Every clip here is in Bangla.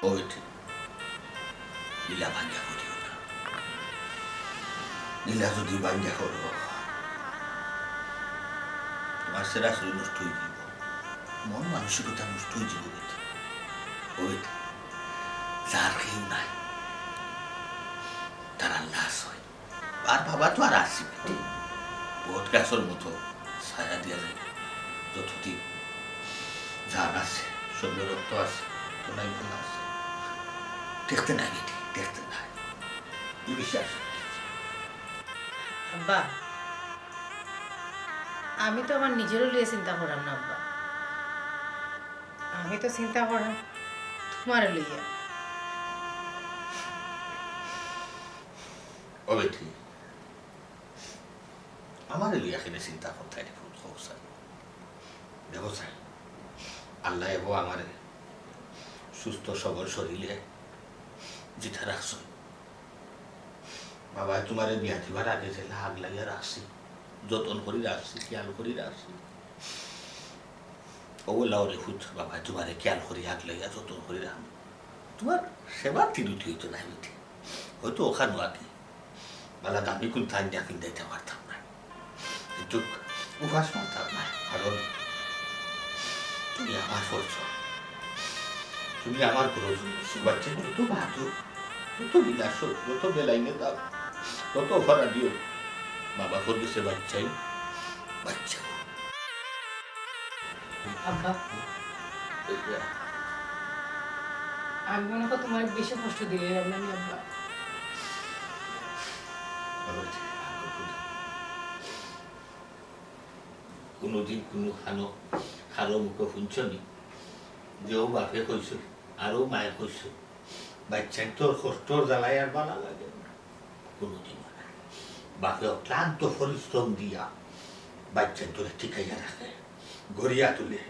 ওইটি নীলা ভাঙ্গা করিও না। নীলা যদি ভাঙ্গা করো তোমার সেরা শরীর নষ্ট হয়ে যাব, মন মানসিকতা নষ্ট হয়ে যাব। ওইটি যার কেউ নাই তার আল্লাহ হয়। আর বাবা তো আর আসি বেটি, বট গাছের মতো ছায়া দিয়া যায় যতদিন যার আছে, শরীরে রক্ত আছে, তোলাই ভালো আছে। দেখতে নাই বেটি, দেখতে নাই। এই বিশ্বাস আব্বা, আমি তো আমার নিজেরও লিয়ে চিন্তা করাম না আব্বা, আমি তো চিন্তা করাম তোমার লইয়া। ও বেটি, আমার লিয়া এখানে চিন্তা করতে ফুল খোঁজা দেখো চাই আল্লাহ এবো আমার সুস্থ সবল শরীরে যেটা রাখছ। বাবা তোমার বিয়া দিবার আগে যে লাগ লাগিয়া রাখছি, যতন করি রাখছি, খেয়াল করি রাখছি। ওগুলাওরে হুত বাবা তোমার খেয়াল করি আগ লাগিয়া যতন করি রাখ। তোমার সেবা তিরুতি হইতো না বেটি, হয়তো ওখানে আগে বালা দামি কোন টাইম দিয়া কিনতে পারতাম না, কিন্তু উপাস মারতাম না। কারণ তুমি আমার করছ, তুমি আমার খরচ বাচ্চা যত বাঁধো, যত বিলাস, যত বেলাইনে দাও, তত ভাড়া দিও। বাবা করতেছে বাচ্চাই বাচ্চা। আব্বা, আমি মনে করি তোমার বেশি কষ্ট দিলে আমি আব্বা। কোনোদিন কোনো খানো মুখে শুনছনি যেও বাপে কইস আরও মায়ে কইস বাচ্চাই তোর কষ্টর জ্বালাই আর বালা লাগে না কোনোদিন। বাপে অক্লান্ত পরিশ্রম দিয়া বাচ্চাই তোরে ঠিকাইয়া রাখে, গড়িয়া তুলে,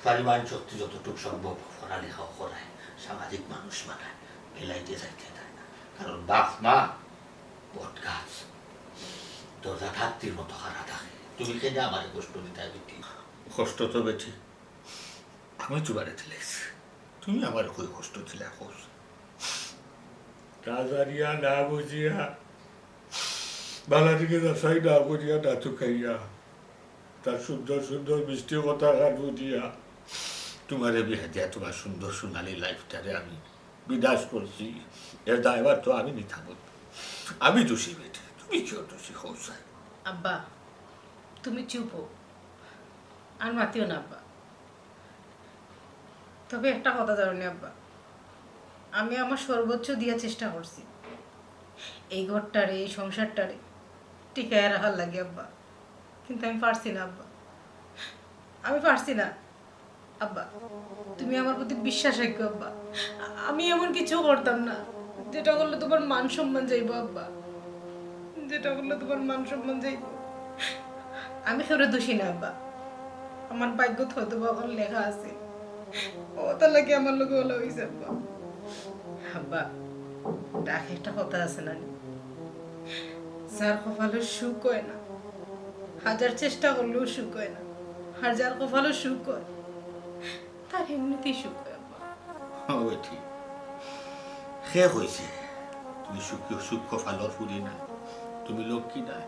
পরিমাণ শক্তি যতটুকু সম্ভব পড়ালেখাও করায়, সামাজিক মানুষ বানায়, বেলাইতে যাইতে দেয় না। কারণ বাপ মা বট গাছ, দরজা ধাত্রীর মতো হারা থাকে। তুমি কেন আমার কষ্ট দিতে বেটি? কষ্ট তো বেটি আমি তোমারে দিলেছি, তুমি আমার কই কষ্ট দিলে খোঁজ রাজারিয়া না বুঝিয়া, বালা দিকে যাচাই না করিয়া না চুকাইয়া, তার সুন্দর সুন্দর মিষ্টি কথা গান বুঝিয়া তোমারে বিয়ে দেয়া তোমার সুন্দর সোনালি লাইফটারে আমি বিনাশ করছি। এর দায়ভার তো আমি নিতাম, আমি দোষী বেটি, তুমি কেউ দোষী খোঁজ। আব্বা তুমি চুপ হো, আর মাতিও না আব্বা। তবে একটা কথা জানি আব্বা, আমি আমার সর্বোচ্চ দেওয়ার চেষ্টা করছি এই ঘরটারে, এই সংসারটারে টিকায় রাখার লাগে আব্বা, কিন্তু আমি পারছি না আব্বা, আমি পারছি না আব্বা। তুমি আমার প্রতি বিশ্বাস রাখো আব্বা, আমি এমন কিছু করতাম না যেটা করলে তোমার মান সম্মান যাইব আব্বা, যেটা করলে তোমার মান সম্মান যাইব। আমি কেউরে দোষী না আব্বা, আমার ভাগ্যত হয়তো বা ওখানে লেখা আছে, ও তার লাগে আমার লোকে বলা হয়েছে আব্বা। আব্বা ডাকে একটা কথা আছে না, যার কপালে সুখ হয় না হাজার চেষ্টা করলেও সুখ হয় না, আর যার কপালে সুখ হয় তার এমনিতেই সুখ হয় আব্বা। ওই ঠিক সে হয়েছে, তুমি সূক্ষ্ম ফালর ফুরি না, তুমি লক্ষ্মী নাই।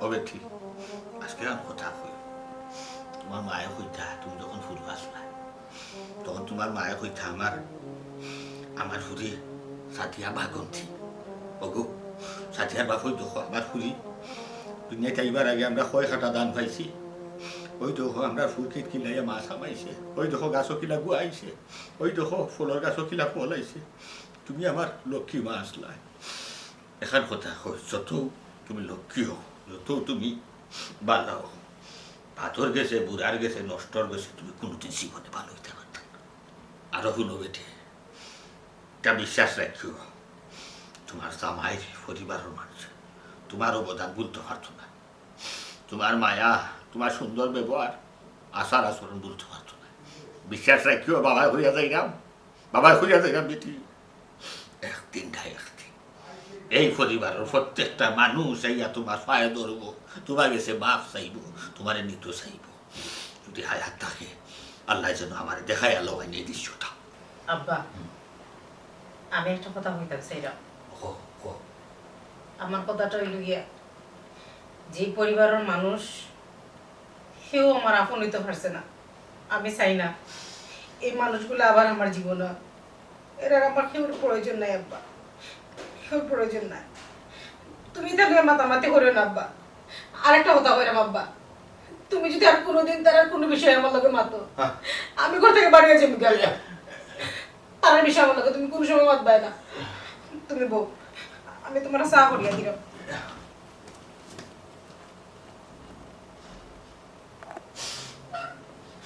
হবে ঠিক আজকে আর কথা কই, তোমার মায়ে কইতা তুমি যখন ফুল আসলা তখন তোমার মায়ে কইতা আমার ফুরি সাথিয়া বাগন্তি ওগো, সাথিয়ার বাপ ওই দেখো আমার ফুরি দুনিয়ায় চাইবার আগে আমরা কয় খাটা দান পাইছি, ওই দেখো আমরা ফুলকিট কিলাইয়া মাছ আমাইছে, ওই দেখো গাছও কিলা গুয়াইছে, ওই দেখো ফুলের গাছও কিলা ফল আইছে। তুমি আমার লক্ষ্মী মা আসলাই। এখান কথা কই, যত তুমি লক্ষ্মী হও, যত তুমি বালা হও, পাথর গেছে, বুড়ার গেছে, নষ্টর গেছে, তুমি কোনোদিন জীবনে ভালো হইতে পারত না। আরো শুনো বেটে, এটা বিশ্বাস রাখিও, তোমার জামাইয়ের পরিবারের মানুষ তোমার অবদান বলতে পারতো না, তোমার মায়া, তোমার সুন্দর ব্যবহার, আচার আচরণ বলতে পারতো না। বিশ্বাস রাখিও, বাবা হইয়া যাইরাম, বাবা হইয়া যাইরাম বেটি, একদিন না একদিন এই পরিবারের প্রত্যেকটা মানুষ আইয়া তোমার পায়ে ধরবো, তোমার কাছে মাফ চাইব, তোমার নিত চাইব। যদি হায়াত থাকে আল্লাহ যেন আমার দেখায় আল্লাহ এই দৃশ্যটা। আব্বা আমি একটা কথা কইতাম সেইরা ও ও আমার কথাটা হইল গিয়া যে পরিবারের মানুষ কেউ আমার আপন হইতে পারছে না, আমি চাই না এই মানুষগুলো আবার আমার জীবনে। এর আর আমার কেউর প্রয়োজন নাই আব্বা, কেউর প্রয়োজন নাই। তুমি তাহলে মাতামাতি করো না আব্বা। আরেকটা কথা কইরাম আব্বা, তুমি যদি আর কোনোদিন তার আর কোনো বিষয়ে আমার লগে মাতো, আমি ঘর থেকে বাড়ি গেছি মুখে তার বিষয় আমার লগে তুমি কোনো সময় মাতবাই না। তুমি বউ, আমি তোমার চা করিয়া দিলাম।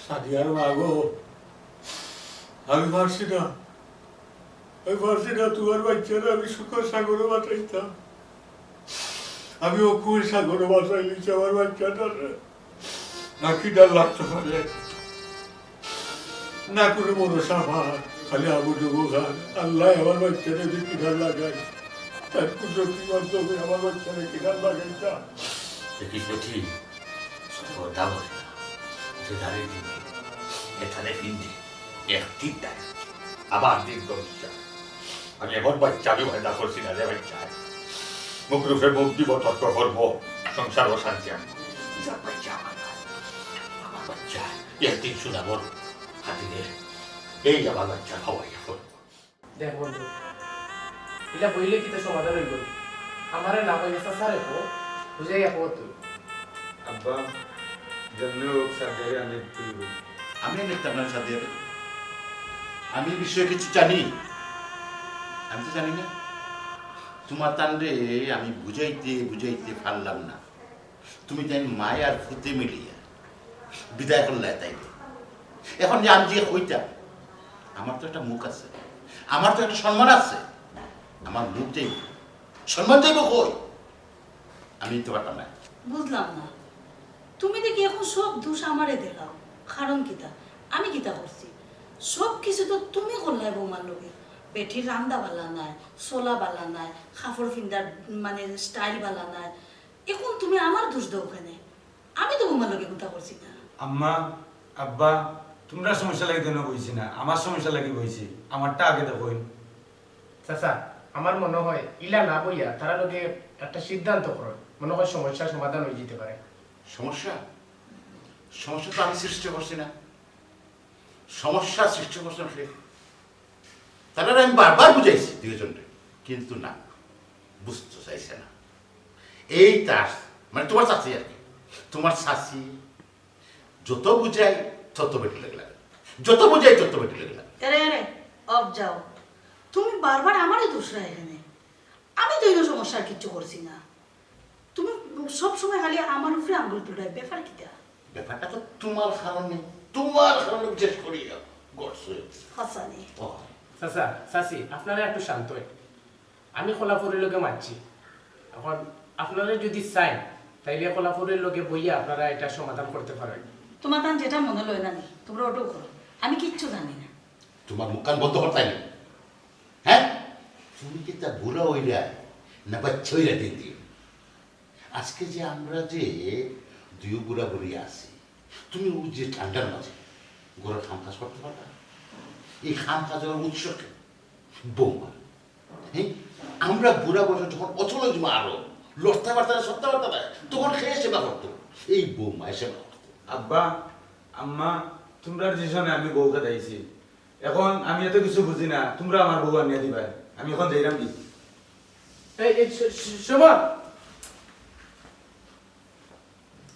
সাদিয়ার মাগো, আমি পারছি না, তোমার বাচ্চারা আমি সুখর সাগরে বাঁচাইতাম। আমি অকুর সাগরে বাঁচাই নিচ্ছি আমার বাচ্চাটা, না খিদার লাগতে পারে, না কোনো ভরসা ভাত, খালি আবু ডুবু খান। আল্লাহ আমার বাচ্চারা যে কিনার লাগাই, তার কুদরতি মাধ্যমে আমার বাচ্চারা কিনার লাগাইতা। দেখিস বেঠি কথা বলে না, যে দাঁড়িয়ে দিন এখানে ফিন্দি একটি টাইম আবার দিন গমিষ্যা। আমি এমন বাচ্চা আমি ভয়দা করছি না রে বাচ্চা, মুখরুফের মুখ দিব তর্ক করবো, সংসার ও শান্তি আনবো। যার বাচ্চা আমার বাচ্চা একদিন শুনাবর হাতিরে এই আমার বাচ্চা খাওয়াইয়া করবো। দেখ বন্ধু, এটা বইলে কি তো সমাধান হইব? আমারে না কইলে সারে কো বুঝাই আপো তুই। আব্বা জন্মেও সাদিয়ারে আমি দিব। আমি দেখতাম না সাথে আমি এই বিষয়ে কিছু জানি? আমি তো জানি না। তোমার তান্ডে আমি বুঝাইতে বুঝাইতে পারলাম না, তুমি তাই মায়ার ফুতে মিলিয়া বিদায় করলে তাই। এখন যে আমি যে হইতাম, আমার তো একটা মুখ আছে, আমার তো একটা সম্মান আছে, আমার মুখ যাইব, সম্মান যাইব কই? আমি তো পারতাম না। বুঝলাম না, তুমি দেখি এখন সব দোষ আমারে দেখাও। কারণ কিতা? আমি কিতা করছি? সব কিছু তো তুমি করলাই বৌমার লোকে। বেঠির রান্দা বালা নাই, সোলা বালা নাই, কাপড় ফিন্দার মানে স্টাইল বালা নাই। এখন তুমি আমার দোষ দাও ওখানে। আমি তো বৌমার লোকে কথা করছি না। আম্মা আব্বা তোমরা সমস্যা লাগে কেন বইছি না, আমার সমস্যা লাগে বইছি। আমারটা আগে দেখো। চাচা, আমার মনে হয় ইলা না বইয়া তারা লোকে একটা সিদ্ধান্ত করো, মনে হয় সমস্যার সমাধান হয়ে যেতে পারে। সমস্যা সমস্যা তো আমি সৃষ্টি করছি না, সমস্যা সৃষ্টি করছেন সে। তারা আমি বারবার বুঝাইছি দুজনকে, কিন্তু না, বুঝতে চাইছে না। এই তার মানে তোমার চাষি আর কি, তোমার শাশি যত বুঝাই তত বেটি লেগে লাগে, যত বুঝাই তত বেটি লেগে লাগে। আরে আরে অফ যাও, তুমি বারবার আমারই দোষ না এখানে। আমি তো এই সমস্যার কিচ্ছু করছি না। তুমি সব সময় খালি আমার উপরে আঙ্গুল তুলাই, ব্যাপার কিতা? ব্যাপারটা তো তোমার কারণে বিশেষ করি গড়ছে। হাসানি চাচা চাচি, আপনারা একটু শান্ত হয়। আমি কলাপুরের লোকে মারছি, এখন আপনারা যদি চাই তাইলে কলাপুরের লোকে বইয়া আপনারা এটা সমাধান করতে পারেন। তোমার তান যেটা মনে লয় না নি, তোমরা ওটাও করো। আমি কিচ্ছু জানি না। তোমার মুখ কান বন্ধ করতাই না, হ্যাঁ? তুমি কি তা বুড়া হইলা না বাচ্চা হইলা দিন দিন? আজকে যে আমরা যে দুই বুড়া বুড়ি আছি, তুমি ওই যে ঠান্ডার মাঝে গোড়া খাম কাজ করতে পারবা? এই খাম কাজের উৎস বৌমা। হ্যাঁ, আমরা বুড়া বয়সে যখন অচল জমা আরো লড়তে পারতে না, সরতে পারতে না, তখন খেয়ে সেবা করতো, এই বৌমা সেবা করতো। আব্বা আম্মা তোমরা ডিসিশনে আমি বউকে দিয়েছি। এখন আমি এত কিছু বুঝি না, তোমরা আমার বউ আনিয়ে দিবা। আমি এখন যাইলাম কি? এই সুমন,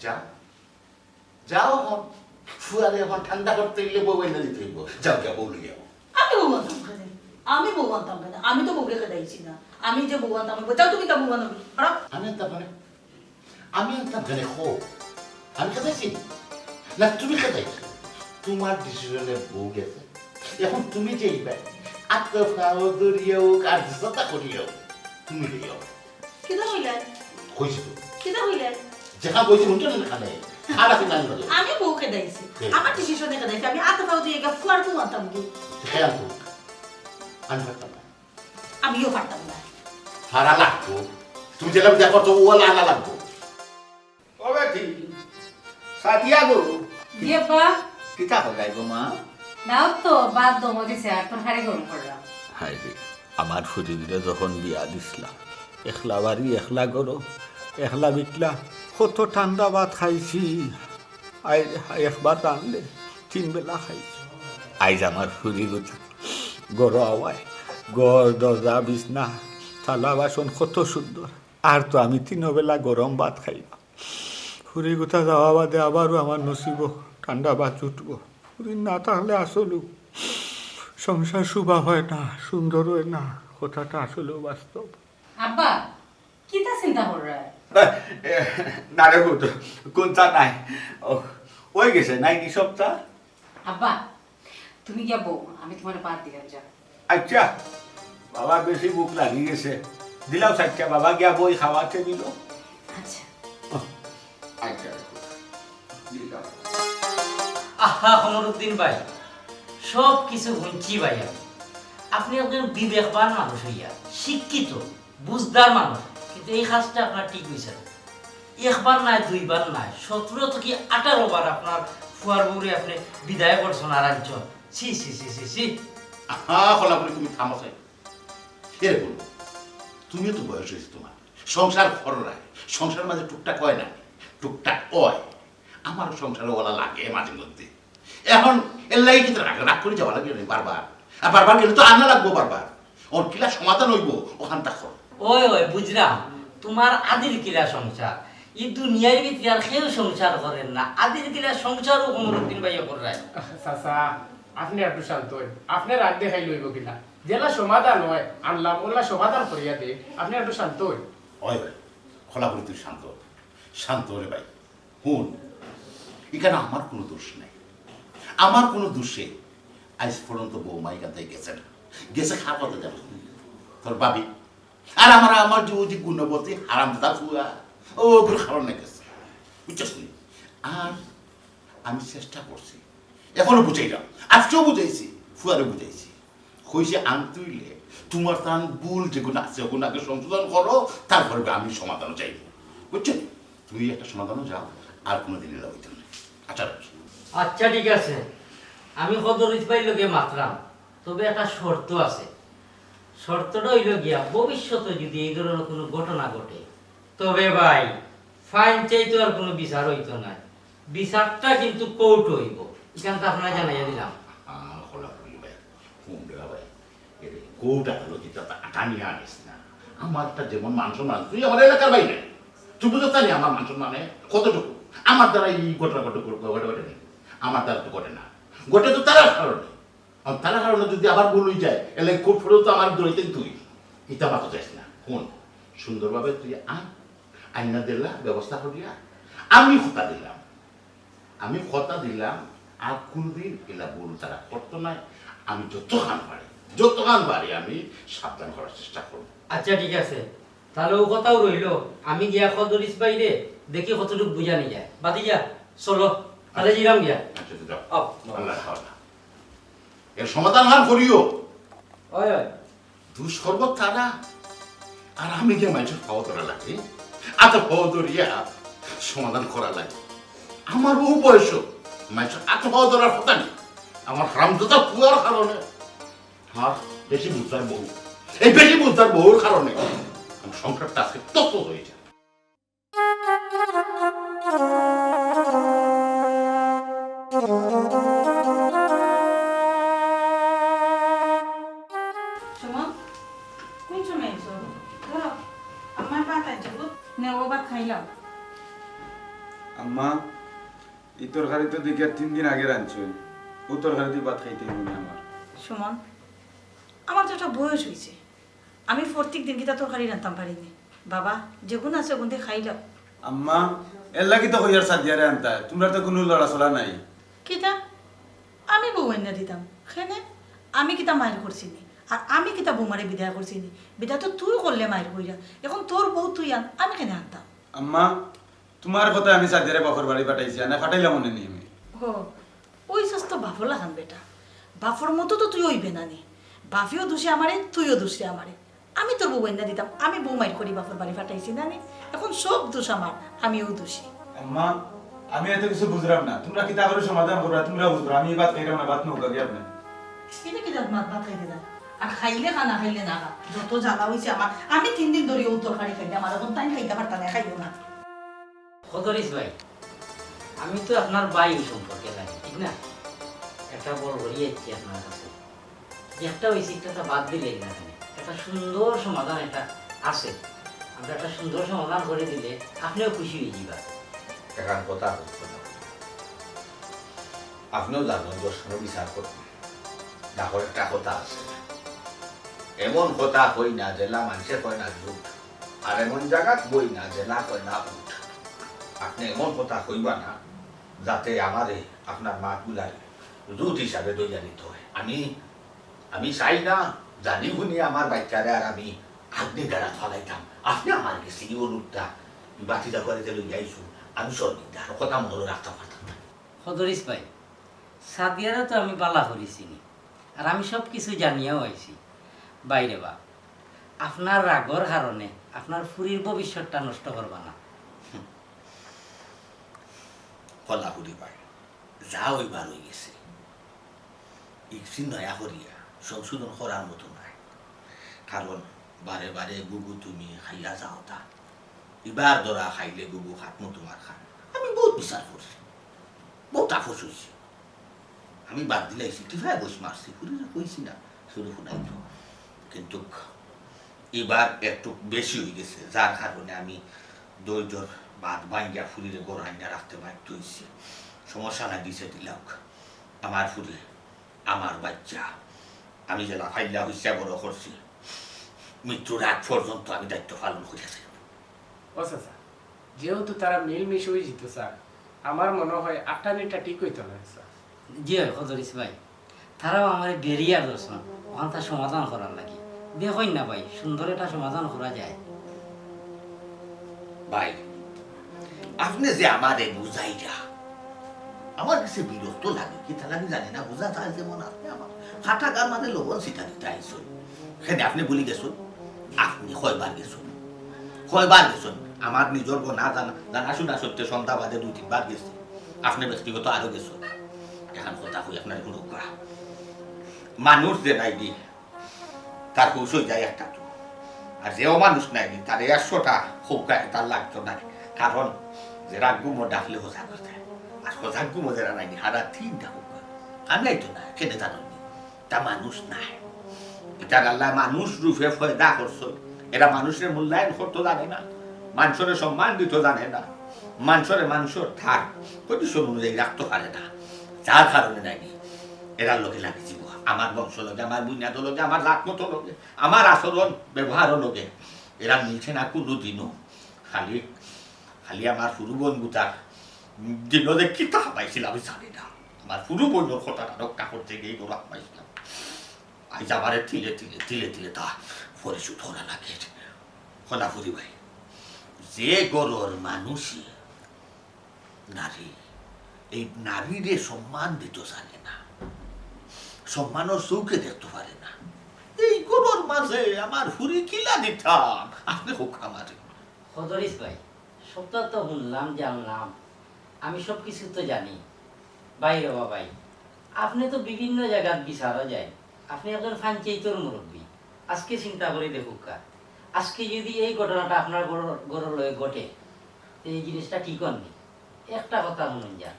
যাও যাও, এখন ফুয়ারে এখন ঠান্ডা করতে গেলে বউ এনে দিতে হইব। যাও যাও, বউ লিয়ে যাও। আমি বউ আনতাম কেন? আমি বউ আনতাম কেন? আমি তো বউকে খেদাইছি না। আমি যে বউ আনতাম, যাও তুমি তা বউ আনবি। আমি আনতাম মানে আমি আনতাম কেন? খো আমি খেতাইছি না, তুমি খেতাইছো। তোমার ডিসিশনে বউ গেছে, এখন তুমি যে আত্মফাও দরিয়াও কার্যতা করিও, তুমি লিও। কিতা হইলাই? কইছি তো কিতা হইলাই? যেখানে কইছি শুনছো না, খানে খানা কিনা আনবো। আমি বউ খেদাইছি, আমার ডিসিশনে খেদাইছি। আমি আতফাও দিয়ে গা ফুয়ার বউ আনতাম কি? খেয়াল আনতো, আমি পারতাম না। আমিও পারতাম না। হারা লাগতো, তুমি যেটা দেখো তো ওয়ালা আনা লাগতো। তবে ঠিক সাথিয়া গো দিয়ে পা কিতা হলাই গো মা? নাও তো বাদ দমো দিছে আর তোর হাড়ি গরম করলাম। হাই রে, আমার ফুরিরে যখন বিয়া দিছিলাম একলা বাড়ি একলা গরো একলা বিকলা কত ঠান্ডা ভাত খাইছি একবার রানলে 3 বেলা খাইছি আইজ আমার ফুরি গুতা গরো আওয়ায় গড় দরজা বিছনা থালা বাসন কত সুন্দর আর তো আমি 3 বেলা গরম ভাত খাইবা ফুরি গুতা যাওয়া বাদে আবারও আমার নসিব ঠান্ডা ভাত উঠবো ফুরি না তাহলে আসলু সংসার শুভা হয় না সুন্দর হয় না কথাটা আসলেও বাস্তব আব্বা কিতা চিন্তা কররা না রে কোনটা নাই ওই গেছে নাই কি সপ্তাহ আব্বা তুমি গিয়া বউ আমি তোমার বাদ দিলাম যা আচ্ছা বাবা বেশি বুক লাগি গেছে দিলাম সাচ্চা বাবা গিয়া বই খাওয়াতে দিল আচ্ছা আচ্ছা দিলাম আহা কমরুদ্দিন ভাই সব কিছু শুনছি ভাই আপনি একজন বিবেকবান মানুষ হইয়া শিক্ষিত বুঝদার মানুষ কিন্তু এই কাজটা আপনার ঠিক হয়েছে না। একবার নাই দুইবার নাই 17 থেকে 18 বার আপনার ফুয়ার বউরে আপনি বিদায় করছেন আর একজন ছি ছি ছি ছি ছি খোলা বলে তুমি থামো চাই কে বলবো তুমিও তো বয়স হয়েছে তোমার সংসার খররায় সংসার মাঝে টুকটাক হয় না টুকটাক হয় আমারও সংসারে ওলা লাগে মাঝে মধ্যে এখন এর লাগে কিন্তু রাগ করে যাওয়া লাগে বারবার আর বারবার গেলে তো আনা লাগবো বারবার ওর কিলা সমাধান হইব ওখান তা ওই ওই বুঝলাম তোমার আদির কিলা সংসার এই দুনিয়ার ভিতরে আর কেউ সংসার করেন না আদির কিলা সংসারও কমরুদ্দিন ভাইয়া করে চাচা আপনি একটু শান্ত হন আপনি রাগ দেখাই লইব কিনা যেলা সমাধান হয় আনলাম ওলা সমাধান করিয়া দে আপনি একটু শান্ত হন হয় ভাই খোলা বলে তুই শান্ত শান্ত রে ভাই হুন এখানে আমার কোনো দোষ নাই আমার কোনো দোষে আজ পর্যন্ত বৌমা এখান থেকে গেছে না গেছে খাওয়া কথা যাবে তোর বাবি আর আমার যে গুণবতী হারাম দাদা ফুয়া ওগুলো খাওয়ার না গেছে বুঝছিস নি আর আমি চেষ্টা করছি এখনো বুঝাইলাম আজকেও বুঝাইছি ফুয়ারে বুঝাইছি হয়েছে আনতুইলে তোমার তান ভুল যেগুলো আছে ওগুলো আগে সংশোধন করো তারপরে আমি সমাধানও চাইব বুঝছো তুমি একটা সমাধানও যাও আর কোনো দিন এলা হইতে না আচ্ছা আচ্ছা ঠিক আছে আমি কদরিত ভাই লোকে মাতলাম তবে একটা শর্ত আছে শর্তটা হইল গিয়া ভবিষ্যতে যদি এই ধরনের কোনো ঘটনা ঘটে তবে ভাই ফাইন চাইতো আর কোনো বিচার হইতো না বিচারটা কিন্তু কোর্ট হইব এখানটা আপনারা জানাইয়া দিলাম হলা করি ভাই হুম দেওয়া ভাই কোটা হলো যেটা টানিয়ে আনিস না আমারটা যেমন মান সম্মান তুই আমার এলাকার বাইরে তুই বুঝতে জানি আমার মান সম্মানে কতটুকু আমার দ্বারা এই ঘটনা ঘটে নেই আমার দ্বারা তো ঘটে না ঘটে তো তারা কারণে তারা কারণে যদি আবার ভুল হয়ে যায় এলে কোর্ট ফেরত তো আমার দৌড়াইতেন তুই ইটা মাতো যাস না শুন সুন্দরভাবে তুই আইনা দিলা ব্যবস্থা করিয়া আমি কথা দিলাম আর কোনদিন এলা ভুল তারা করতো না আমি যতক্ষণ পারি আমি সাবধান করার চেষ্টা করবো আচ্ছা ঠিক আছে তাহলে ও কথাও রইল আমি গিয়া কদরিস বাইরে দেখি কতটুকু বুঝানি যায় বাতি যা চলো তাহলে জিরাম গিয়া আচ্ছা যাও আল্লাহ খাওয়া এর সমাধান হার করিও ওই ওই দুষ্কর্ম তারা আর আমি গিয়ে মানুষের খাওয়া করা লাগে এত খাওয়া ধরিয়া সমাধান করা লাগে আমার বহু বয়স মানুষের এত খাওয়া ধরার কথা নেই আমার হারামদাদা পুয়ার কারণে আর বেশি বুঝার বহু এই বেশি বুঝার বহুর কারণে আমার সংসারটা আজকে তত হয়ে যায় সুমন কোন সময় এসো ধরো আমার ভাত আছে নে ও ভাত খাইলাম আম্মা এই তরকারি তো দেখি 3 দিন আগে রাঁধছো ও তরকারি দিয়ে ভাত খাইতে মনে আমার সুমন আমার তো একটা বয়স হয়েছে আমি প্রত্যেক দিন কিতা তরকারি রান্তাম পারিনি বাবা যেগুন আছে ওগুন দিয়ে খাইলাম আম্মা এর লাগি তো কইয়ার সাদিয়ারে আনতা তোমরা তো কোনো লড়াচড়া নাই কিতা আমি বউ এনে দিতাম খেনে আমি কিতা মায়ের করছি নি আর আমি কিতা বৌমারে বিদায় করছি নি বিদায় তো তুই করলে মায়ের কইরা এখন তোর বউ তুই আন আমি কেন আনতাম আম্মা তোমার কথা আমি সাদিয়ারে বাপর বাড়ি পাঠাইছি না পাঠাইলাম মনে নেই আমি ও ওই তো বাফর লাগান বেটা বাফর মতো তো তুই ওইবে না নি বাফিও দোষে আমারে তুইও দোষে আমারে আমি তোর বউ এনে দিতাম আমি বউ মাইর করি বাপর বাড়ি পাঠাইছি না নি এখন সব দোষ আমার আমিও দোষী আম্মা আমি এত কিছু বুঝলাম না তোমরা কি তা করে সমাধান করবা তোমরা বুঝবা আমি ভাত খাইলাম না ভাত নৌকা গিয়ে আপনি এটা কি ভাত খাইতে না আর খাইলে খানা খাইলে না খা। যত জ্বালা হয়েছে আমার, আমি 3 দিন ধরে ও তরকারি খাইলে আমার এখন তাই খাইতে পারতাম না, খাইও না। খদরিস ভাই, আমি তো আপনার বায়ু সম্পর্কে জানি, ঠিক না? একটা বড় বলিয়েছি আপনার কাছে, যে একটা হয়েছে একটা বাদ দিলেই না, একটা সুন্দর সমাধান একটা আছে, আমরা একটা সুন্দর সমাধান করে দিলে আপনিও খুশি হয়ে যাবা। এখন কথা হচ্ছে না, আপনিও জানেন দর্শন বিচার করবেন, দেখো একটা কথা আছে, এমন কথা কই না জেলা মানুষে কয় না জুট, আর এমন জায়গা বই না জেলা কয় না উঠ। আপনি এমন কথা কইবা না যাতে আমারে আপনার মা গুলার জুট হিসাবে দইয়া নিতে হয়। আমি চাই না জানি শুনি আমার বাচ্চারে আর আমি আগ্নি দ্বারা ফলাইতাম। আপনি আমার গেছি অনুরটা বাতিটা করে যে লই আইসু, আমি শর্মিন্দা, আর কথা মনে রাখতে পারতাম না। খদরিস ভাই, সাদিয়ারা তো আমি বালা করেছি নি, আর আমি সব কিছু জানিয়াও আইছি। বাইরে বা আপনার রাগর কারণে আপনার ফুরির ভবিষ্যৎটা নষ্ট করবা না। কলাপুরি ভাই যা ওইবার হয়ে গেছে, ইকসি নয়া করিয়া সংশোধন করার মতো নাই। কারণ বারে বারে গুগু তুমি খাইয়া যাও তা, এবার ধরা খাইলে গুগু হাতমো তোমার খান। আমি বহুত বিচার করছি, বহুত আপস হয়েছি, আমি বাদ দিলাইছি, টিফায় বস মারছি, ফুরিরে কইছি না শুরু শুনাই তো। কিন্তু এবার একটু বেশি হয়ে গেছে, যার কারণে আমি দৈর্যর বাদ ভাঙ্গিয়া ফুরিরে গড়াইয়া রাখতে বাধ্য হয়েছি। সমস্যা না দিছে দিলাম, আমার ফুরি আমার বাচ্চা, আমি যে লাফাইল্লা হইসা বড় করছি, মৃত্যুর আগ পর্যন্ত আমি দায়িত্ব পালন করেছি। ও চাচা, যেহেতু তারা মিলমিশ হয়ে যেত স্যার, আমার মনে হয় আটানিটা ঠিক হইতো না স্যার। জি হয় খদরিস ভাই, তারাও আমার বেরিয়ার দর্শন ওখান তার সমাধান করার লাগে। দেখই না ভাই, সুন্দর একটা সমাধান করা যায়। ভাই আপনি যে আমারে বুঝাইরা আমার কাছে বিরক্ত লাগে, কি তাহলে আমি জানি না বোঝা যায়। যেমন আপনি আমার ফাটা গার মানে লবণ সিটা দিতে আইসুন, সেখানে আপনি বলি গেছুন, আপনি কয়বার গেছুন, কয়বার গেছুন, আমার নিজের না জানা জানা শোনা সত্যি সন্ধ্যা বাদে 2-3 বার গেছি, আপনি ব্যক্তিগত আরো গেছুন। এখন কথা হই আপনার কোনো মানুষ যে নাই দি তার কৌশল যায় একটা তো, আর যেও মানুষ নাই দি তার 100টা হৌকায় তার লাগতো না। কারণ যে রাগুমো ডাকলে হোসা করতে, আর হোসা গুমো যারা নাই হারা 3টা হৌকা, আমি আইতো না কেনে জানি তা মানুষ নাই। এটা আল্লাহ মানুষ রূপে ফয়দা করছো, এরা মানুষের মূল্যায়ন করতে জানে না, মানুষের সম্মান দিতে জানে না, মানুষের থাক কন্ডিশন অনুযায়ী রাখতে পারে না, যার কারণে নাকি এরা লোকে লাগে জীব, আমার বংশ লোকে, আমার বুনিয়াদ লোকে, আমার জাত মতো লোকে, আমার আচরণ ব্যবহার লোকে এরা মিলছে না কোনো দিনও। খালি খালি আমার পুরু বন্ধুতার দিন যে কিতা পাইছিল আমি জানি না, আমার পুরু বন্ধুর কথাটা রক্ষা করতে গিয়ে গোলা পাইছিলাম। আজ আমার তিলে তিলে তিলে তিলে তা পরিশোধ করা লাগে। খোলাফুরি ভাই, যে গরর মানুষই নারী, এই নারীরে সম্মান দিতে জানে না, সম্মানের চৌকে দেখতে পারে না, এই গরর মাঝে আমার হুরি কিলা দিতাম আপনি হোক আমারে। খদরিস ভাই, সবটা তো শুনলাম জানলাম, আমি সব কিছু তো জানি। বাইরে বা ভাই, আপনি তো বিভিন্ন জায়গার বিচারও যায়, আপনি একজন পঞ্চায়েতের মুরব্বী। আজকে চিন্তা করে দেখুক, আজকে যদি এই ঘটনাটা আপনার গড় লয়ে ঘটে, তো এই জিনিসটা কি করনি? একটা কথা শুনুন যান,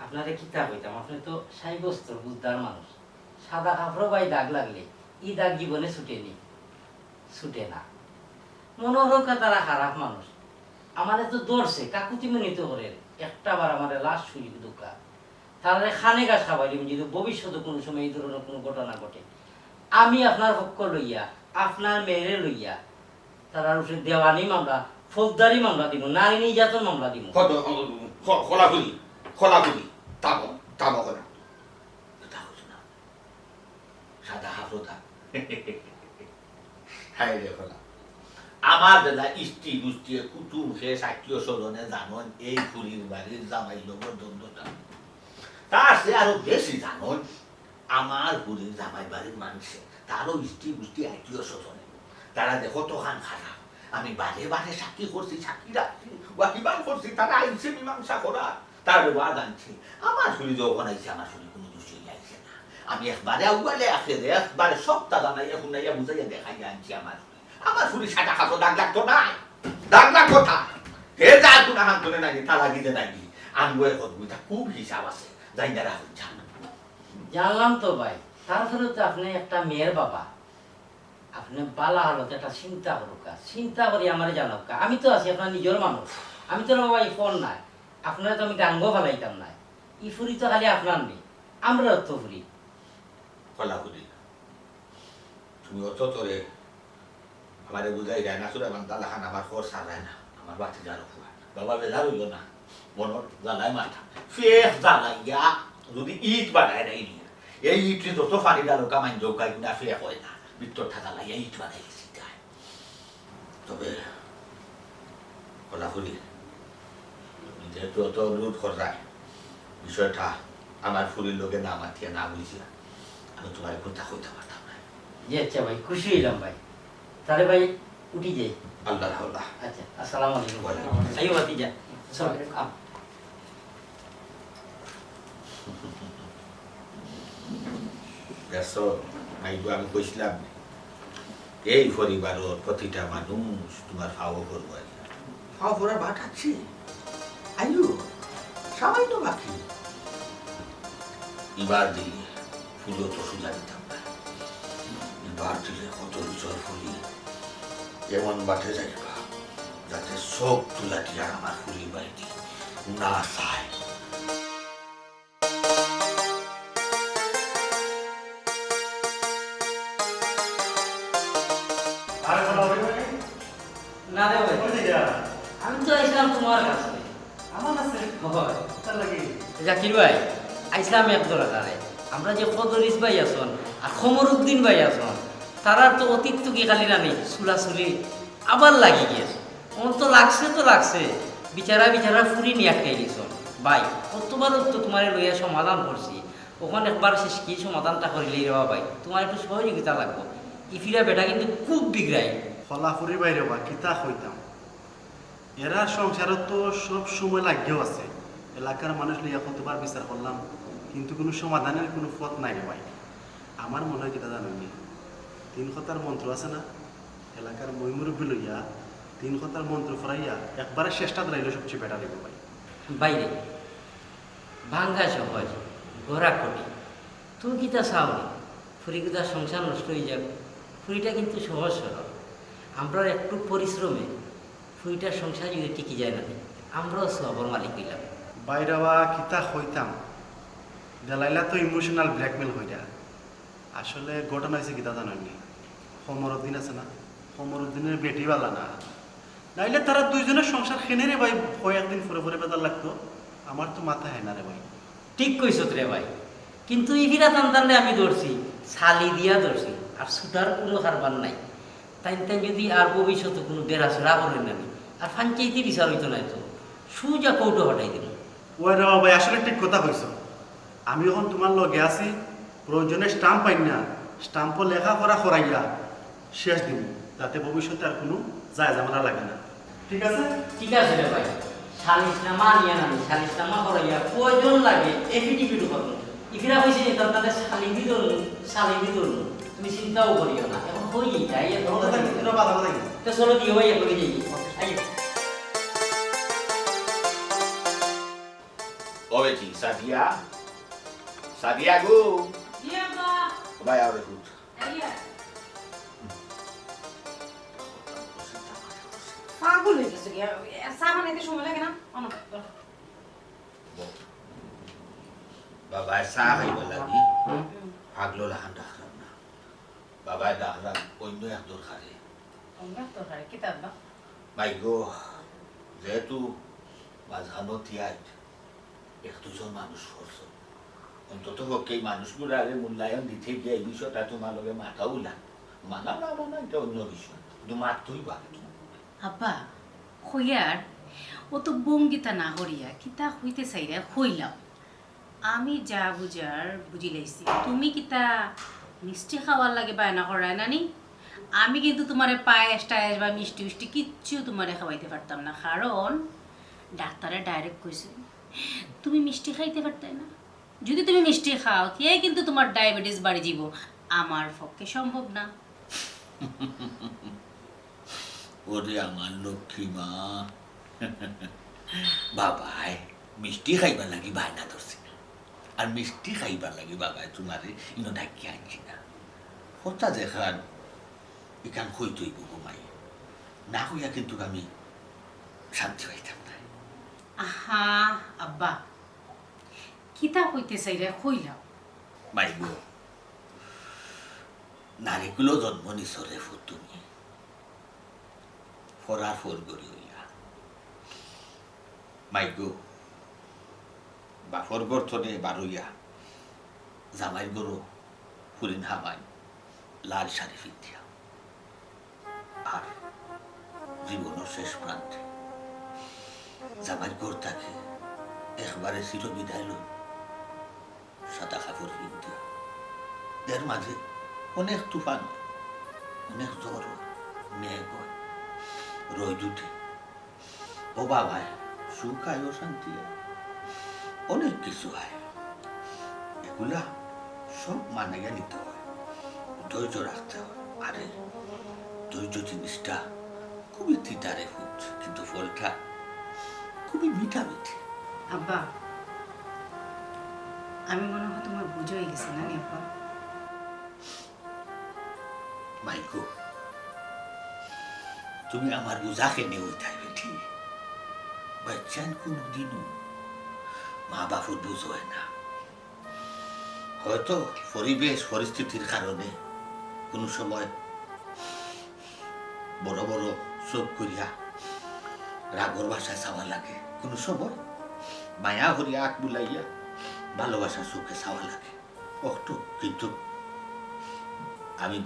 আপনারে কিতা কইতাম, আপনি তো সাইবস্ত্র বুঝদার মানুষ, সাদা কাপড় বাই দাগ লাগলে এই দাগ জীবনে ছুটে না। মনোরক্ষা তারা খারাপ মানুষ, আমারে তো দৌড়ছে কাকুতি মিনিত করে একটা বার আমার লাশ সুযোগ দুঃখা, তাহলে খানে গাছ খাবাইলাম যদি ভবিষ্যতে কোনো সময় এই ধরনের কোনো ঘটনা ঘটে, আমি আপনার পক্ষ লইয়া আপনার মেয়েরে লইয়া তারা উপরে দেওয়ানি মামলা, ফৌজদারি মামলা দিব, নারী নির্যাতন মামলা দিব। খোলাখুলি খোলাখুলি তাবো তাবো করে সাদা হাফরোদা হাই রে খোলা, আমার দাদা ইষ্টি গুষ্টি কুটুম সে আত্মীয় স্বজনে জানন এই ফুরির বাড়ির জামাই লগর দ্বন্দ্বটা, তার সে আরো বেশি জানন আমার ফুরির জামাই বাড়ির মানুষে, তারও ইষ্টি গুষ্টি আত্মীয় স্বজনে, তারা দেখো তো খান খারাপ, আমি বারে বারে সাক্ষী করছি, সাক্ষী রাখছি, ওয়াকিবান করছি, তারা আইছে মীমাংসা করা, তার বাদ আনছি। আমার শরীর যখন আইছে, আমার শরীর কোনো দোষী আইছে না, আমি একবারে আউয়ালে আসে রে একবারে সব তাজা নাই এখন নাই বুঝাইয়া দেখাই আনছি আমার ফুরি সাদা খাতো দাগ লাগতো নাই দাগ লাগতো তা হে যা গুনা হান তুলে নাই তা লাগিতে নাই আনবো এখন বুঝা খুব হিসাব আছে যাই না রাখুন জান জানলাম তো ভাই তারপরে তো আপনি একটা মেয়ের বাবা আপনি বালা হালত একটা চিন্তা করুক চিন্তা করি আমার জানাক আমি তো আছি আপনার নিজের মানুষ আমি তো বাবা এই ফোন নাই আপনারা তো আমি গাঙ্গ ফেলাইতাম না ই ফুরি তো খালি আপনার নেই আমরা তো ফুরি কলাকুদি তুমি অত তোরে আমারে বুঝাই যায় না সুরা বান্দা লাখান আমার খর সারায় না আমার বাতি যার বাবা বেজার হইল না মনর জ্বালায় মাথা ফেস জ্বালাইয়া যদি ইট বানায় নাই নিয়ে এই ইটে যত ফাড়ি ডালো কামাই জৌকাই না ফেক হয় না ভিতরটা জ্বালাইয়া ইট বানাই গেছি তবে কলাকুদি যেহেতু অত অনুরোধ করায় বিষয়টা আমার ফুরির লোকে না মাতিয়ে না বুঝিয়া আমি তোমার কথা কইতে পারতাম না জি আচ্ছা ভাই খুশি হইলাম ভাই তাহলে ভাই উঠি যাই আল্লাহ আল্লাহ আচ্ছা আসসালামু আলাইকুম ওয়ালাইকুম আইও বাতি যা চল দেখছো মাইবু আমি কইছিলাম এই পরিবারের প্রতিটা মানুষ তোমার ফাও করবো ফাও করার ভাট আছে আইও সামান্য বাকি এবার দিলে ফুলও তো সোজা দিতাম না এবার দিলে কত বিচর ফুলি এমন বাটে যাইবা যাতে সব তুলাটি আর আমার ফুলি বাড়িটি না চায় না রে ভাই আমি তো আইছিলাম তোমার কাছে আমার আছে হয় তার লাগে জাকির ভাই আইসলাম এক দরকারে আমরা যে কদরিস ভাই আসন আর খমরুদ্দিন ভাই আসন তারার তো অতীত তো কি খালি না নেই চুলাচুলি আবার লাগি গিয়েছে আমার তো লাগছে বিচারা ফুরি নিয়ে আটকাই দিয়েছন ভাই কতবার তো তোমার লইয়া সমাধান করছি ওখানে একবার শেষ কি সমাধানটা করিলেই রে ভাই তোমার একটু সহযোগিতা লাগবো ইফিরা বেটা কিন্তু খুব বিগড়াই ফলাফুরি বাইরে বা কিতা হইতাম এরা সংসারত তো সব সময় লাগেও আছে এলাকার মানুষ লইয়া কতবার বিচার করলাম কিন্তু কোনো সমাধানের কোনো পথ নাই রে ভাই আমার মনে হয় যেটা জানি 3 কথার মন্ত্র আছে না এলাকার ময়মুরব্বী লইয়া 3 কথার মন্ত্র ফরাইয়া একবারে চেষ্টা দিলাইলে সবচেয়ে বেটার হইব ভাই বাইরে ভাঙ্গা সহজ গোড়া কটি তুই কিতা চাওনি ফুরি কিতা সংসার নষ্ট হয়ে যাবে ফুরিটা কিন্তু সহজ সরল আমরা একটু পরিশ্রমে ফুরিটার সংসার যদি টিকে যায় না আমরাও সবর মালিক হইলাম বাইরে বা কিতা হইতাম দেলাইলা তো ইমোশনাল ব্ল্যাকমেল হইয়া আসলে ঘটনা হয়েছে কিতা জানেননি সমরউদ্দিন আছে না সমরউদ্দিনের বেটিওয়ালা না নাইলে তারা দুইজনের সংসার খেনে রে ভাই কয়েকদিন পরে বেদার লাগতো আমার তো মাথা হয় না রে ভাই ঠিক কইছত রে ভাই কিন্তু ইভিরা টানটানলে আমি ধরছি ছালি দিয়া ধরছি আর ছুটার কোনো কারবার নাই তাই যদি আর ভবিষ্যতে কোনো বেড়াছড়া করেন না আর ফাঞ্চাইতে বিচার হইতো না তো সুজা কৌটো হটাই দিল ওই রে ভাই আসলে ঠিক কথা কইছ আমি এখন তোমার লগে আছি প্রয়োজনে স্টাম্প পাই না স্টাম্পও লেখাপড়া করাইয়া শেষ দিন যাতে ভবিষ্যতে আর কোনো যায় জামানা লাগে না ঠিক আছে ঠিক আছে রে ভাই সালিশনামা নিয়ে নামি সালিশনামা করাইয়া প্রয়োজন লাগে এফিডেভিট করুন ইফিরা কইছে যে তাদের সালিবি ধরুন তুমি চিন্তাও করিও না এখন হই যাই তো চলো দিও ভাই এগুলো যাই আই ওবে কি সাদিয়া গো ভাই আরে গুড পাগল হয়ে গেছে গিয়া চা বানাইতে সময় লাগে না বাবা চা খাইব লাগি পাগলো লাহান ডাকলাম না বাবাই ডাকলাম অন্য এক দরকারে কিতাব না ভাই গো যেহেতু মাঝখানো তিয়াইত 1-2জন মানুষ করছো অন্তত পক্ষে এই মানুষগুলো আগে মূল্যায়ন দিতে গিয়ে এই বিষয়টা তোমার লগে মাথাও মানা না মানা এটা অন্য বিষয় কিন্তু মারতেই বাকি আব্বা হইয়ার ও তো বঙ্গিতা না হরিয়া কিতা হইতে চাইরা হইলাম আমি যা বুঝার বুঝি লাইছি তুমি কিতা মিষ্টি খাওয়ার লাগে বায়না করায় নানি আমি কিন্তু তোমারে পায়েস টায়েস বা মিষ্টি মিষ্টি কিচ্ছু তোমারে খাওয়াইতে পারতাম না কারণ ডাক্তারে ডাইরেক্ট কইছে তুমি মিষ্টি খাইতে পারতে না যদি তুমি মিষ্টি খাও খেয়ে কিন্তু তোমার ডায়াবেটিস বাড়ি যাব, আমার পক্ষে সম্ভব না। ওরে আমার লক্ষ্মী মা, বাবাই মিষ্টি খাইবার লাগি বায়না ধরছে না, আর মিষ্টি খাইবার লাগি বাবাই তোমারে ইনো ডাকি আনছি না। হতা দেখান এখান হই তৈব ঘুমাই না হইয়া কিন্তু আমি শান্তি পাইতাম না। আহা আব্বা, কিতা কইতে চাইলে কইলাও। মাইব নারীগুলো জন্ম নিছরে ফুট তুমি ফরার ফর গড়ি হইয়া মাইগো বাফর গর্থনে বারইয়া জামাইর গরু ফুরিন হামাই লাল শাড়ি ফিন্দিয়া আর জীবনের শেষ প্রান্তে জামাইর ঘর তাকে একবারে চির বিদায় লই সাদা কাপড় ফিন্দিয়া। এর মাঝে অনেক তুফান হয়, অনেক জ্বর হয়, মেঘ হয়, রোদ উঠে, ও বাবায় সুখ আয় ও শান্তি হয়, অনেক কিছু হয়। এগুলা সব মানাইয়া নিতে হয়, ধৈর্য রাখতে হয়। আরে ধৈর্য জিনিসটা খুবই তিতারে ফুট, কিন্তু ফলটা খুবই মিঠা মিঠে। আব্বা, আমি মনে হয় তোমার বুঝে হয়ে গেছি না আব্বা? মাইকো তুমি আমার বুঝাকে নিয়ে উঠাই বেঠি, বাচ্চান কোনদিনও মা বাপুর বুঝ হয় না। হয়তো পরিবেশ পরিস্থিতির কারণে কোনো সময় বড় বড় চোখ করিয়া রাগর ভাষায় চাওয়া লাগে, কোনো সময় মায়া হরিয়া আখ বুলাইয়া ভালোবাসার চোখে চাওয়া লাগে অটো। কিন্তু আমি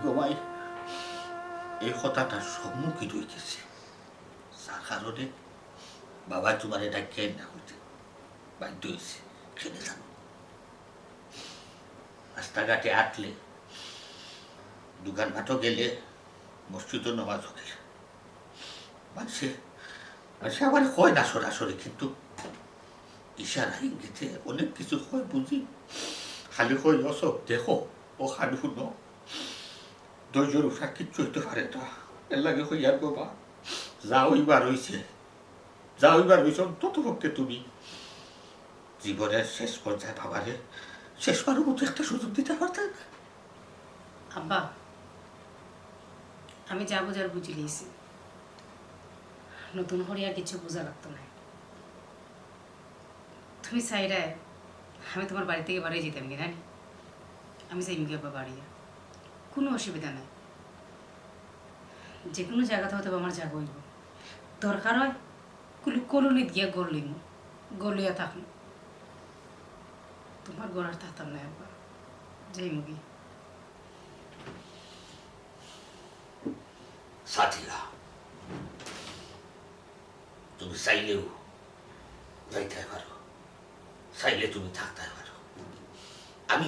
গোমাই এই কথাটার সম্মুখীন হইতেছি, যার কারণে বাবা তোমার এটা কেন না হইতে বাধ্য হয়েছে। খেলে জানো রাস্তাঘাটে আটলে, দোকানঘাটও গেলে, মসজিদও নামাজ গেলে মানুষে আবার হয় না সরাসরি, কিন্তু ইশারা ইঙ্গিতে অনেক কিছু হয় বুঝি। খালি হয় অসব দেখো ও খালি শুনো, ধৈর্যর উঠা কিচ্ছু হইতে পারে না। এর লাগে হইয়ার বাবা যা হইবার হইছে, যা হইবার হইছ ততপক্ষে তুমি জীবনের শেষ পর্যায়ে বাবারে শেষবারের মতো একটা সুযোগ দিতে পারতে না? আব্বা, আমি যা বোঝার বুঝি লিয়েছি, নতুন করে আর কিছু বোঝা লাগতো না। তুমি চাইলে আমি তোমার বাড়ি থেকে বাড়ি যেতাম কি জানি, আমি চাইমি কি আব্বা বাড়িয়া, কোনো অসুবিধা নাই। যে কোনো জায়গাতে হয়তো আমার জায়গা হইব, দরকার হয় কলোনিত গিয়া গড় লইম, গড় লইয়া থাকলো, তোমার গড় আর থাকতাম না আব্বা, যাই মুগি। সাথীরা তুমি চাইলেও যাইতে পারো, চাইলে তুমি থাকতে পারো। আমি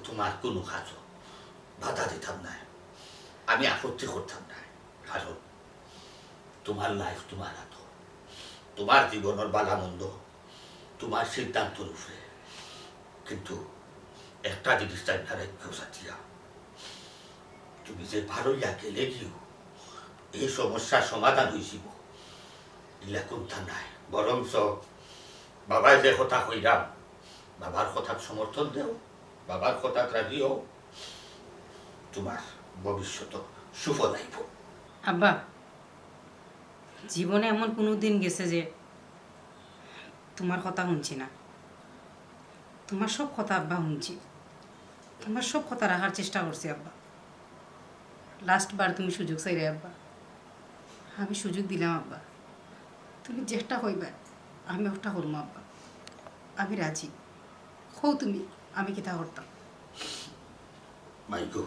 তোমার কোনো কাজও বাধা দিতাম না, আমি আপত্তি করতাম না, কারণ তোমার লাইফ তোমার হাত, তোমার জীবনের বালামন্দ তোমার সিদ্ধান্তর উপরে। কিন্তু একটা জিনিস চাই না রেখেও সাথীরা, তুমি যে ভালোইয়া গেলে গিয়েও এই সমস্যার সমাধান হয়েছিল ইলা কোনটা নাই, বরঞ্চ বাবাই যে কথা কইরাম বাবার কথা সমর্থন দেও, বাবার কথা রাজিও, তোমার ভবিষ্যৎ সুফল আইব। আব্বা, জীবনে এমন কোনো দিন গেছে যে তোমার কথা শুনছি না? তোমার সব কথা আব্বা শুনছি, তোমার সব কথা রাখার চেষ্টা করছি আব্বা। লাস্ট বার তুমি সুযোগ চাইলে আব্বা, আমি সুযোগ দিলাম আব্বা, তুমি যেটা কইবা আমি ওটা করবো আব্বা, আমি রাজি হও তুমি, আমি কিতা করতাম। মাইকো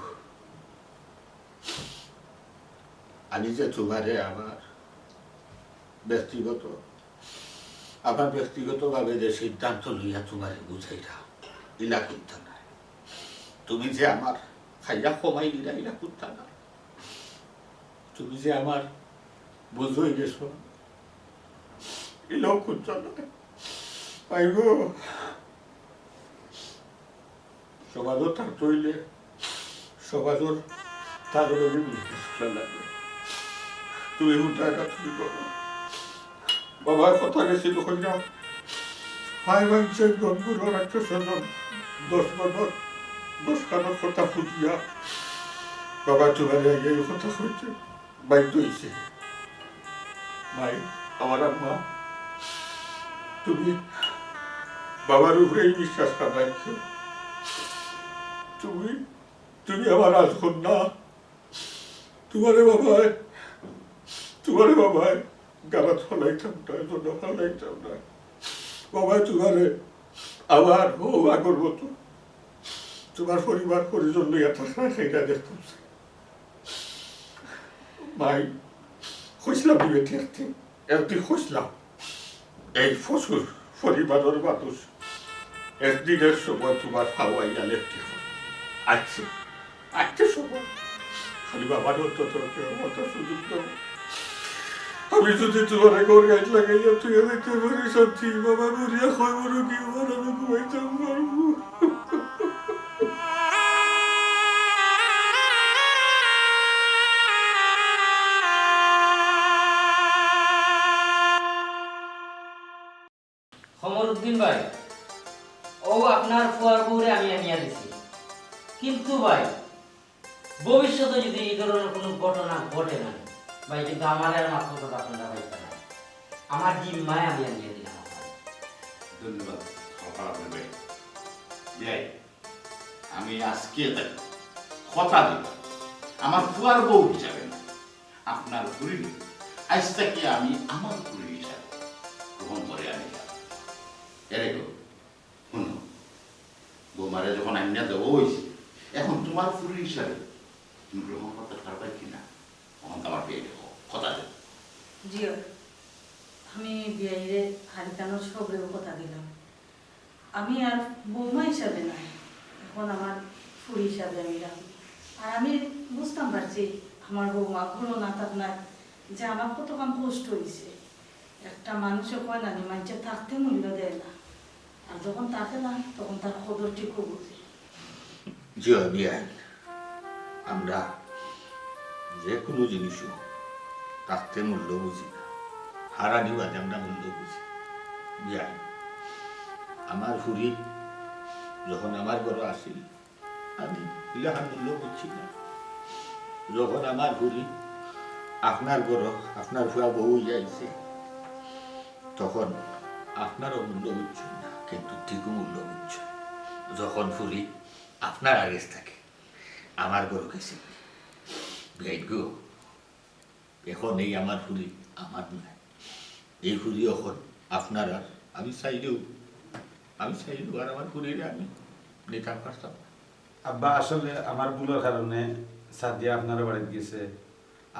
আমি যে তোমারে আমার ব্যক্তিগতভাবে যে সিদ্ধান্ত লইয়া তোমারে বুঝাইরা ইলা কিন্তু না, তুমি যে আমার খাইয়া কমাই দিলা ইলা কিন্তু না, তুমি যে আমার বুঝই গেছো এলাও কিন্তু না। আইগো সমাজও থাকতে হইলে সমাজের তার লাগবে। তুমি হুটাটা তুমি করো। বাবার কথা গেছি তখন যাও হাই মানছে গনগুলো রাখতে সজন 10 খানোর কথা ফুটিয়া বাবা তোমার এই কথা হয়েছে বাধ্য হয়েছে। ভাই আমার আম্মা তুমি বাবার উপরেই বিশ্বাস রাখছ। তুমি আমার রাজকন্যা। তোমারে বাবায় গালাত ফলাইতাম না, জন্য ফলাইতাম না। বাবা তোমারে আবার আগর মতো তোমার পরিবার পরিজন লইয়া থাকা সেইটা দেখতাম। ভাই খুঁজলাম দিবে দেখতে একদিন খুঁজলাম এই ফসল পরিবারের মানুষ একদিনের সময় তোমার হাওয়াইয়া লেখতে হবে। আজকে সময় খালি বাবার অন্তত কথা সুযোগ দেব। আমি যদি তোমার ঘর গাছ লাগাইয়া তুই দিতে পারি সত্যি বাবা মরিয়া হয় বড় কি আমি ঘুমাইতাম পারবো। কমরউদ্দিন ভাই, ও আপনার ফুয়ার বউরে আমি আনিয়া দিছি, কিন্তু ভাই ভবিষ্যতে যদি এই ধরনের কোনো ঘটনা ঘটে না ভাই, কিন্তু আমার আর মাত্র কথা আপনারা পাইতে না, আমার জিম্মায় আমি আনিয়ে দিলাম। ধন্যবাদ ভাই। আমি আজকে তাকে কথা দিলাম আমার ফুয়ার বউ হিসাবে না, আপনার ফুরি আজ থেকে আমি আমার ফুরি হিসাবে গ্রহণ করে আনি। এরকম শুনো, বৌমারে যখন আইনা দেবো হয়েছে, এখন তোমার ফুরি হিসাবে তুমি গ্রহণ করতে পারবে কিনা তখন তোমার বিয়ে দেবো কথা দেব। জিও আমি বিয়ের হারিকানোর সবরেও কথা দিলাম। আমি আর বৌমা হিসাবে নাই, এখন আমার ফুরি হিসাবে আমি রাখি। আর আমি বুঝতাম পারছি আমার বৌমা গুলো না থাকনার যে আমার কত কাম কষ্ট হয়েছে। একটা মানুষও কয় না নি মানুষের থাকতে মূল্য দেয় না, আর যখন থাকে না তখন তার খবর ঠিকও বুঝে। জয় বিয়ান, আমরা যে কোনো জিনিসও থাকতে মূল্য বুঝি না, হারানি বাদে আমরা মূল্য বুঝি। বিয়ান, আমার ফুরি যখন আমার ঘরে আসিল আমি ইলাহার মূল্য বুঝছি না। যখন আমার ফুরি আপনার ঘর আপনার ফুয়া বউ যাইছে তখন আপনারও মূল্য বুঝছেন না, কিন্তু ঠিকও মূল্য বুঝছেন। যখন ফুরি আপনার আগে থাকে আমার ঘর গেছে গো, এখন এই আমার ফুরি আমার নাই, এই ফুরি এখন আপনার। আর আমি চাইলেও আর আমার ফুরিরে আমি নিতাম পারতাম। আব্বা আসলে আমার ভুলের কারণে সাদিয়া আপনার বাড়িতে গেছে,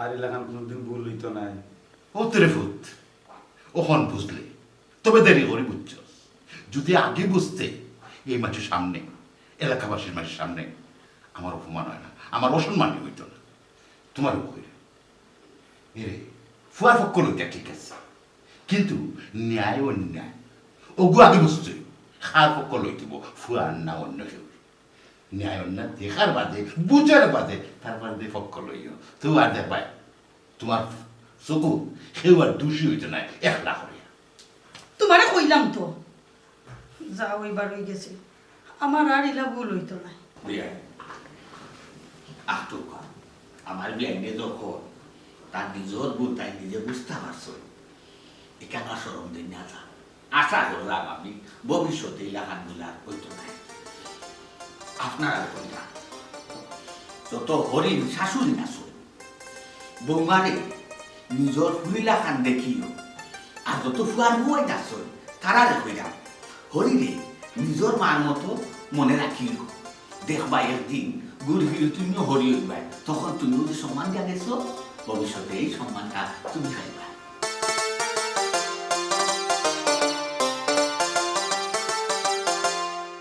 আর এলাকার কোনোদিন ভুল হইতো নাই। ও তেরে ফুত ওখন বুঝলে, তবে দেরি করে বুঝছ। যদি আগে বুঝতে এই মাঠের সামনে, এলাকাবাসীর মাঠের সামনে আমার অপমান হয় না, আমার অসম্মানই হইত না। তোমার কইরে এরে ফুয়ার পক্ষ লইতে ঠিক আছে, কিন্তু ন্যায় অন্যায় ওগু আগে বুঝতে খার পক্ষ লইতেব, ফুয়ার না অন্য কেউ। ন্যায় অন্যায় দেখার বাদে বুঝার বাদে তারপর দিয়ে পক্ষ লইও। তো আর দেখবাই তোমার চকু সেও আর দোষী হইতে নাই একলা করিয়া। তোমারে কইলাম তো যাও এবার হয়ে গেছে, আমার আর ইলা ভুল হইতো না। বিয়ান আটক আমার বিয়াইনে যখন তার নিজের ভুল তাই নিজে বুঝতে পারছো, এখানে সরম দিন না যা। আশা করলাম আমি ভবিষ্যতে ইলাকান মিলার হইতো নাই। আপনারা কইলাম যত হরিণ শাশুড়ি নাচো বৌমারে নিজের ফুলিলা খান দেখিও, আর যত ফুয়ার বউই নাচো তারা কইলাম হরিণে নিজের মার মতো মনে রাখিও। দেখবা একদিন গুড় হইলে তুমিও হরি হইবা, তখন তুমিও যে সম্মান দিয়া গেছো ভবিষ্যতে এই সম্মানটা তুমি খাইবা।